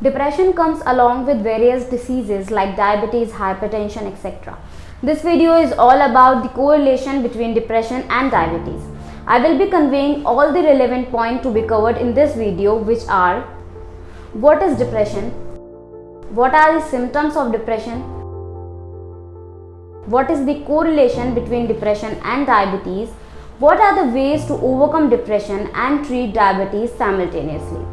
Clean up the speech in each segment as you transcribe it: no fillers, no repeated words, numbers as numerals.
Depression comes along with various diseases like diabetes, hypertension, etc. This video is all about the correlation between depression and diabetes. I will be conveying all the relevant points to be covered in this video, which are: what is depression? What are the symptoms of depression? What is the correlation between depression and diabetes? What are the ways to overcome depression and treat diabetes simultaneously?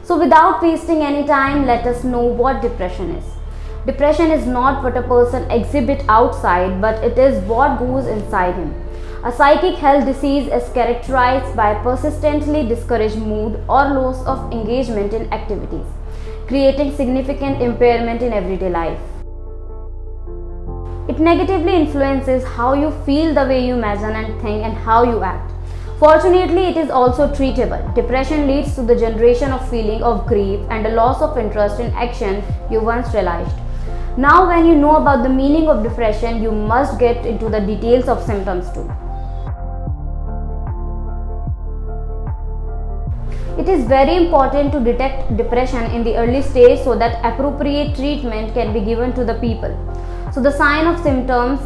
So without wasting any time, let us know what depression is. Depression is not what a person exhibits outside, but it is what goes inside him. A psychic health disease is characterized by persistently discouraged mood or loss of engagement in activities, creating significant impairment in everyday life. It negatively influences how you feel, the way you imagine and think, and how you act. Fortunately, it is also treatable. Depression leads to the generation of feeling of grief and a loss of interest in action you once realized. Now, when you know about the meaning of depression, you must get into the details of symptoms too. It is very important to detect depression in the early stage so that appropriate treatment can be given to the people. So the sign of symptoms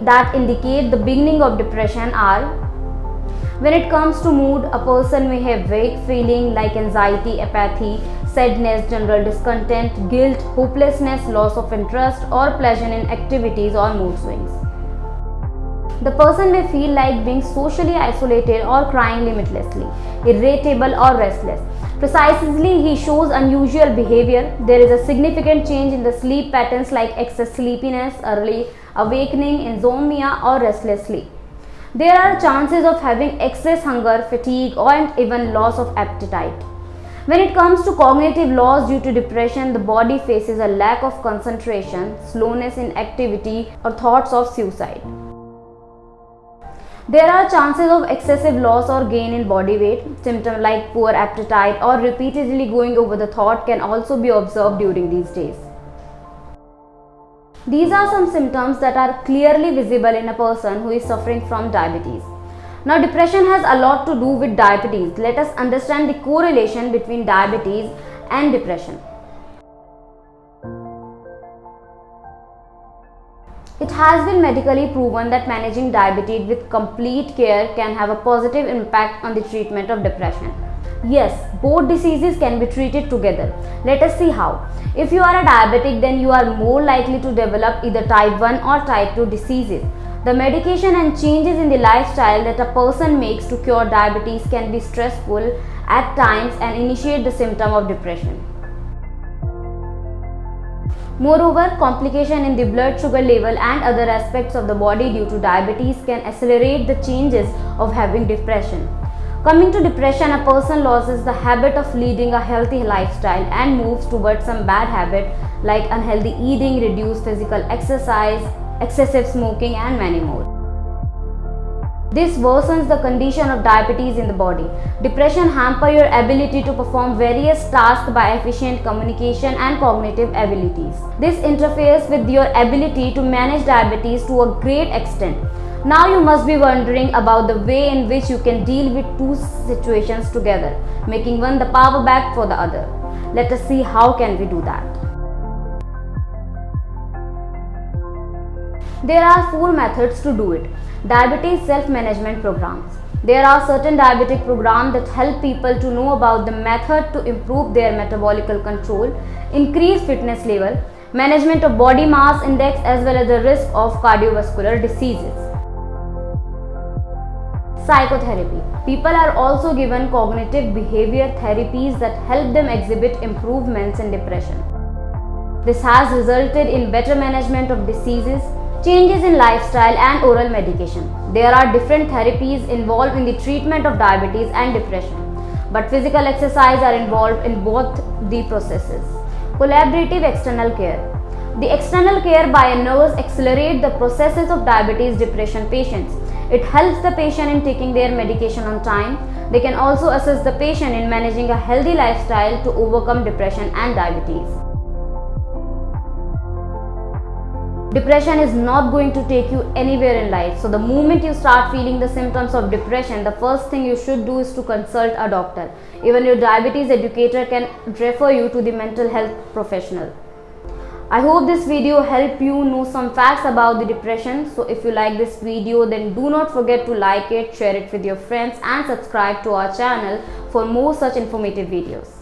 that indicate the beginning of depression are: when it comes to mood, a person may have vague feeling like anxiety, apathy, sadness, general discontent, guilt, hopelessness, loss of interest or pleasure in activities, or mood swings. The person may feel like being socially isolated or crying limitlessly, irritable or restless. Precisely, he shows unusual behavior. There is a significant change in the sleep patterns like excess sleepiness, early awakening, insomnia or restless sleep. There are chances of having excess hunger, fatigue, and even loss of appetite. When it comes to cognitive loss due to depression, the body faces a lack of concentration, slowness in activity, or thoughts of suicide. There are chances of excessive loss or gain in body weight. Symptoms like poor appetite or repeatedly going over the thought can also be observed during these days. These are some symptoms that are clearly visible in a person who is suffering from diabetes. Now, depression has a lot to do with diabetes. Let us understand the correlation between diabetes and depression. It has been medically proven that managing diabetes with complete care can have a positive impact on the treatment of depression. Yes, both diseases can be treated together. Let us see how. If you are a diabetic, then you are more likely to develop either type 1 or type 2 diseases. The medication and changes in the lifestyle that a person makes to cure diabetes can be stressful at times and initiate the symptom of depression. Moreover, complication in the blood sugar level and other aspects of the body due to diabetes can accelerate the changes of having depression. Coming to depression, a person loses the habit of leading a healthy lifestyle and moves towards some bad habit like unhealthy eating, reduced physical exercise, excessive smoking, and many more. This worsens the condition of diabetes in the body. Depression hampers your ability to perform various tasks by efficient communication and cognitive abilities. This interferes with your ability to manage diabetes to a great extent. Now you must be wondering about the way in which you can deal with two situations together, making one the power back for the other. Let us see how can we do that. There are 4 methods to do it. Diabetes self-management programs. There are certain diabetic programs that help people to know about the method to improve their metabolical control, increase fitness level, management of body mass index, as well as the risk of cardiovascular diseases. Psychotherapy. People are also given cognitive behavior therapies that help them exhibit improvements in depression. This has resulted in better management of diseases, changes in lifestyle, and oral medication. There are different therapies involved in the treatment of diabetes and depression, but physical exercise are involved in both the processes. Collaborative external care. The external care by a nurse accelerates the processes of diabetes depression patients. It helps the patient in taking their medication on time. They can also assist the patient in managing a healthy lifestyle to overcome depression and diabetes. Depression is not going to take you anywhere in life. So the moment you start feeling the symptoms of depression, the first thing you should do is to consult a doctor. Even your diabetes educator can refer you to the mental health professional. I hope this video helped you know some facts about the depression. So if you like this video, then do not forget to like it, share it with your friends and subscribe to our channel for more such informative videos.